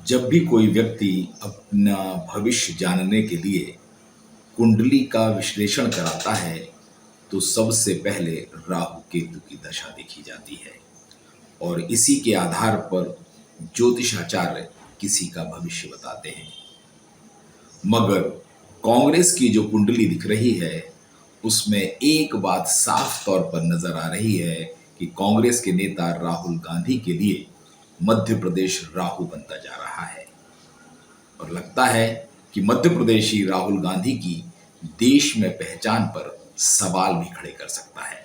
जब भी कोई व्यक्ति अपना भविष्य जानने के लिए कुंडली का विश्लेषण कराता है तो सबसे पहले राहु केतु की दशा देखी जाती है और इसी के आधार पर ज्योतिषाचार्य किसी का भविष्य बताते हैं। मगर कांग्रेस की जो कुंडली दिख रही है उसमें एक बात साफ तौर पर नजर आ रही है कि कांग्रेस के नेता राहुल गांधी के लिए मध्य प्रदेश राहु बनता जा रहा है और लगता है कि मध्य प्रदेश ही राहुल गांधी की देश में पहचान पर सवाल भी खड़े कर सकता है।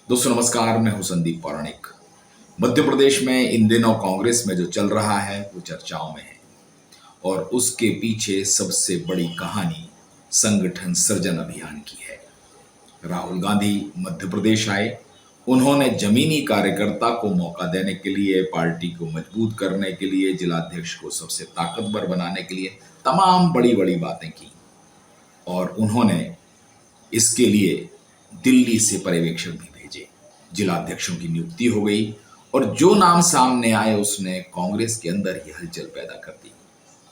दोस्तों नमस्कार, मैं हूं संदीप पौराणिक। मध्य प्रदेश में इन दिनों कांग्रेस में जो चल रहा है वो चर्चाओं में है और उसके पीछे सबसे बड़ी कहानी संगठन सृजन अभियान की है। राहुल गांधी मध्य प्रदेश आए, उन्होंने जमीनी कार्यकर्ता को मौका देने के लिए, पार्टी को मजबूत करने के लिए, जिलाध्यक्ष को सबसे ताकतवर बनाने के लिए तमाम बड़ी बड़ी बातें की और उन्होंने इसके लिए दिल्ली से पर्यवेक्षक भी भेजे। जिलाध्यक्षों की नियुक्ति हो गई और जो नाम सामने आए उसने कांग्रेस के अंदर ही हलचल पैदा कर दी।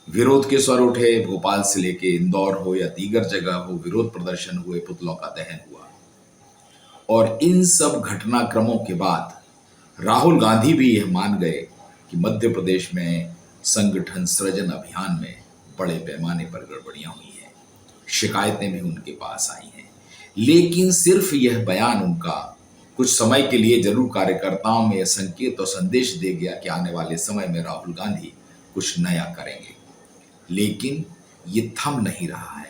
विरोध के स्वर उठे, भोपाल से लेके इंदौर हो या दीगर जगह हो, विरोध प्रदर्शन हुए, पुतलों का दहन हुआ और इन सब घटनाक्रमों के बाद राहुल गांधी भी यह मान गए कि मध्य प्रदेश में संगठन सृजन अभियान में बड़े पैमाने पर गड़बड़ियां हुई हैं, शिकायतें भी उनके पास आई हैं। लेकिन सिर्फ यह बयान उनका कुछ समय के लिए जरूर कार्यकर्ताओं में यह संकेत और संदेश दे गया कि आने वाले समय में राहुल गांधी कुछ नया करेंगे, लेकिन ये थम नहीं रहा है।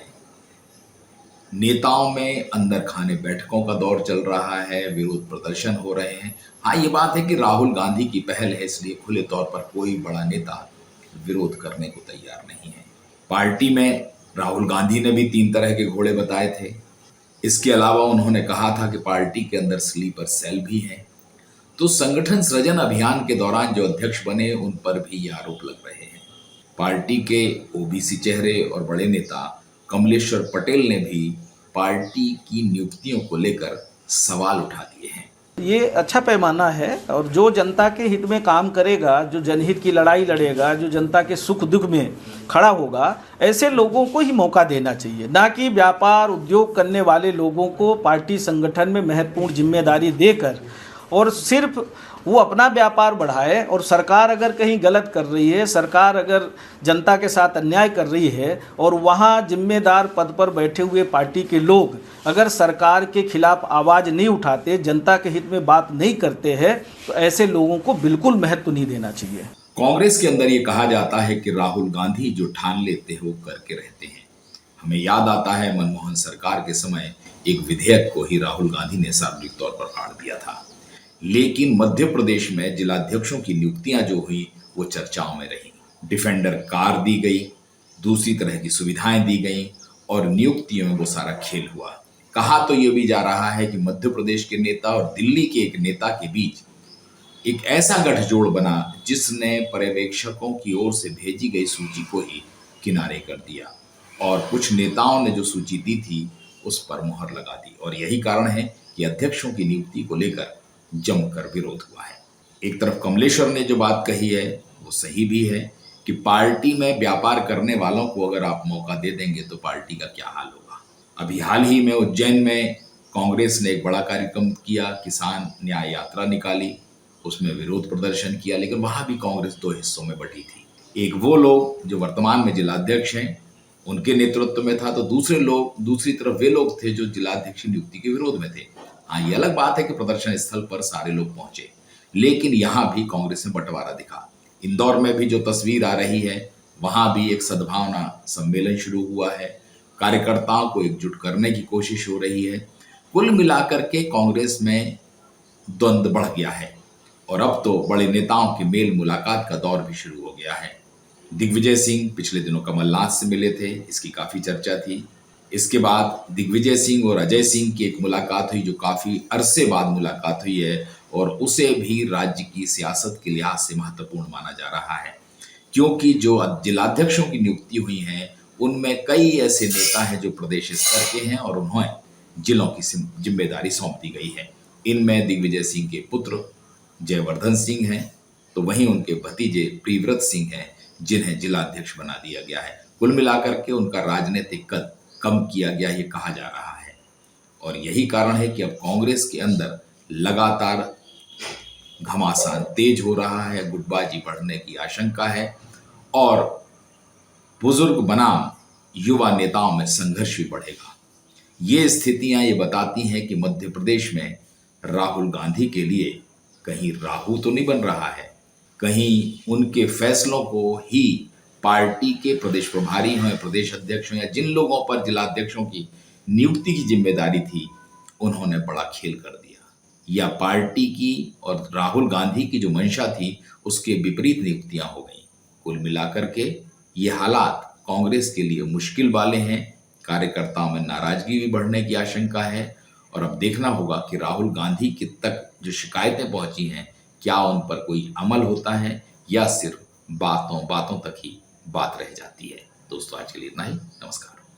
नेताओं में अंदर खाने बैठकों का दौर चल रहा है, विरोध प्रदर्शन हो रहे हैं। हाँ, ये बात है कि राहुल गांधी की पहल है, इसलिए खुले तौर पर कोई बड़ा नेता विरोध करने को तैयार नहीं है। पार्टी में राहुल गांधी ने भी 3 तरह के घोड़े बताए थे। इसके अलावा उन्होंने कहा था कि पार्टी के अंदर स्लीपर सेल भी है। तो संगठन सृजन अभियान के दौरान जो अध्यक्ष बने उन पर भी ये आरोप लग रहे हैं। पार्टी के ओबीसी चेहरे और बड़े नेता कमलेश्वर पटेल ने भी पार्टी की नियुक्तियों को लेकर सवाल उठा दिए हैं। ये अच्छा पैमाना है और जो जनता के हित में काम करेगा, जो जनहित की लड़ाई लड़ेगा, जो जनता के सुख दुख में खड़ा होगा, ऐसे लोगों को ही मौका देना चाहिए, ना कि व्यापार उद्योग करने वाले लोगों को पार्टी संगठन में महत्वपूर्ण जिम्मेदारी देकर और सिर्फ वो अपना व्यापार बढ़ाए और सरकार अगर कहीं गलत कर रही है, सरकार अगर जनता के साथ अन्याय कर रही है और वहाँ जिम्मेदार पद पर बैठे हुए पार्टी के लोग अगर सरकार के खिलाफ आवाज़ नहीं उठाते, जनता के हित में बात नहीं करते हैं, तो ऐसे लोगों को बिल्कुल महत्व नहीं देना चाहिए। कांग्रेस के अंदर ये कहा जाता है कि राहुल गांधी जो ठान लेते हो करके रहते हैं। हमें याद आता है मनमोहन सरकार के समय एक विधेयक को ही राहुल गांधी ने सार्वजनिक तौर पर फाड़ दिया था। लेकिन मध्य प्रदेश में जिलाध्यक्षों की नियुक्तियां जो हुई वो चर्चाओं में रही। डिफेंडर कार दी गई, दूसरी तरह की सुविधाएं दी गई और नियुक्तियों में वो सारा खेल हुआ। कहा तो ये भी जा रहा है कि मध्य प्रदेश के नेता और दिल्ली के एक नेता के बीच एक ऐसा गठजोड़ बना जिसने पर्यवेक्षकों की ओर से भेजी गई सूची को ही किनारे कर दिया और कुछ नेताओं ने जो सूची दी थी उस पर मुहर लगा दी और यही कारण है कि अध्यक्षों की नियुक्ति को लेकर जमकर विरोध हुआ है। एक तरफ कमलेश्वर ने जो बात कही है वो सही भी है कि पार्टी में व्यापार करने वालों को अगर आप मौका दे देंगे तो पार्टी का क्या हाल होगा। अभी हाल ही में उज्जैन में कांग्रेस ने एक बड़ा कार्यक्रम किया, किसान न्याय यात्रा निकाली, उसमें विरोध प्रदर्शन किया, लेकिन वहां भी कांग्रेस 2 हिस्सों में बटी थी। एक वो लोग जो वर्तमान में जिलाध्यक्ष हैं उनके नेतृत्व में था, तो दूसरी तरफ वे लोग थे जो जिलाध्यक्ष नियुक्ति के विरोध में थे। हाँ, ये अलग बात है कि प्रदर्शन स्थल पर सारे लोग पहुंचे, लेकिन यहां भी कांग्रेस में बंटवारा दिखा। इंदौर में भी जो तस्वीर आ रही है वहां भी एक सद्भावना सम्मेलन शुरू हुआ है, कार्यकर्ताओं को एकजुट करने की कोशिश हो रही है। कुल मिलाकर के कांग्रेस में द्वंद्व बढ़ गया है और अब तो बड़े नेताओं की मेल मुलाकात का दौर भी शुरू हो गया है। दिग्विजय सिंह पिछले दिनों कमलनाथ से मिले थे, इसकी काफी चर्चा थी। इसके बाद दिग्विजय सिंह और अजय सिंह की एक मुलाकात हुई जो काफी अरसे बाद मुलाकात हुई है और उसे भी राज्य की सियासत के लिहाज से महत्वपूर्ण माना जा रहा है, क्योंकि जो जिलाध्यक्षों की नियुक्ति हुई हैं उनमें कई ऐसे नेता हैं जो प्रदेश स्तर के हैं और उन्हें जिलों की जिम्मेदारी सौंप दी गई है। इनमें दिग्विजय सिंह के पुत्र जयवर्धन सिंह हैं, तो वहीं उनके भतीजे प्रियव्रत सिंह हैं जिन्हें जिलाध्यक्ष बना दिया गया है। कुल मिलाकर के उनका राजनीतिक कद कम किया गया, ये कहा जा रहा है। और यही कारण है कि अब कांग्रेस के अंदर लगातार घमासान तेज हो रहा है, गुटबाजी बढ़ने की आशंका है और बुजुर्ग बनाम युवा नेताओं में संघर्ष भी बढ़ेगा। ये स्थितियां ये बताती हैं कि मध्य प्रदेश में राहुल गांधी के लिए कहीं राहु तो नहीं बन रहा है, कहीं उनके फैसलों को ही पार्टी के प्रदेश प्रभारी हों, प्रदेश अध्यक्ष हों या जिन लोगों पर जिलाध्यक्षों की नियुक्ति की जिम्मेदारी थी, उन्होंने बड़ा खेल कर दिया, या पार्टी की और राहुल गांधी की जो मंशा थी उसके विपरीत नियुक्तियां हो गई। कुल मिलाकर के ये हालात कांग्रेस के लिए मुश्किल वाले हैं। कार्यकर्ताओं में नाराजगी भी बढ़ने की आशंका है और अब देखना होगा कि राहुल गांधी की तक जो शिकायतें पहुंची हैं, क्या उन पर कोई अमल होता है या सिर्फ बातों बातों तक ही बात रह जाती है। दोस्तों, आज के लिए इतना ही। नमस्कार।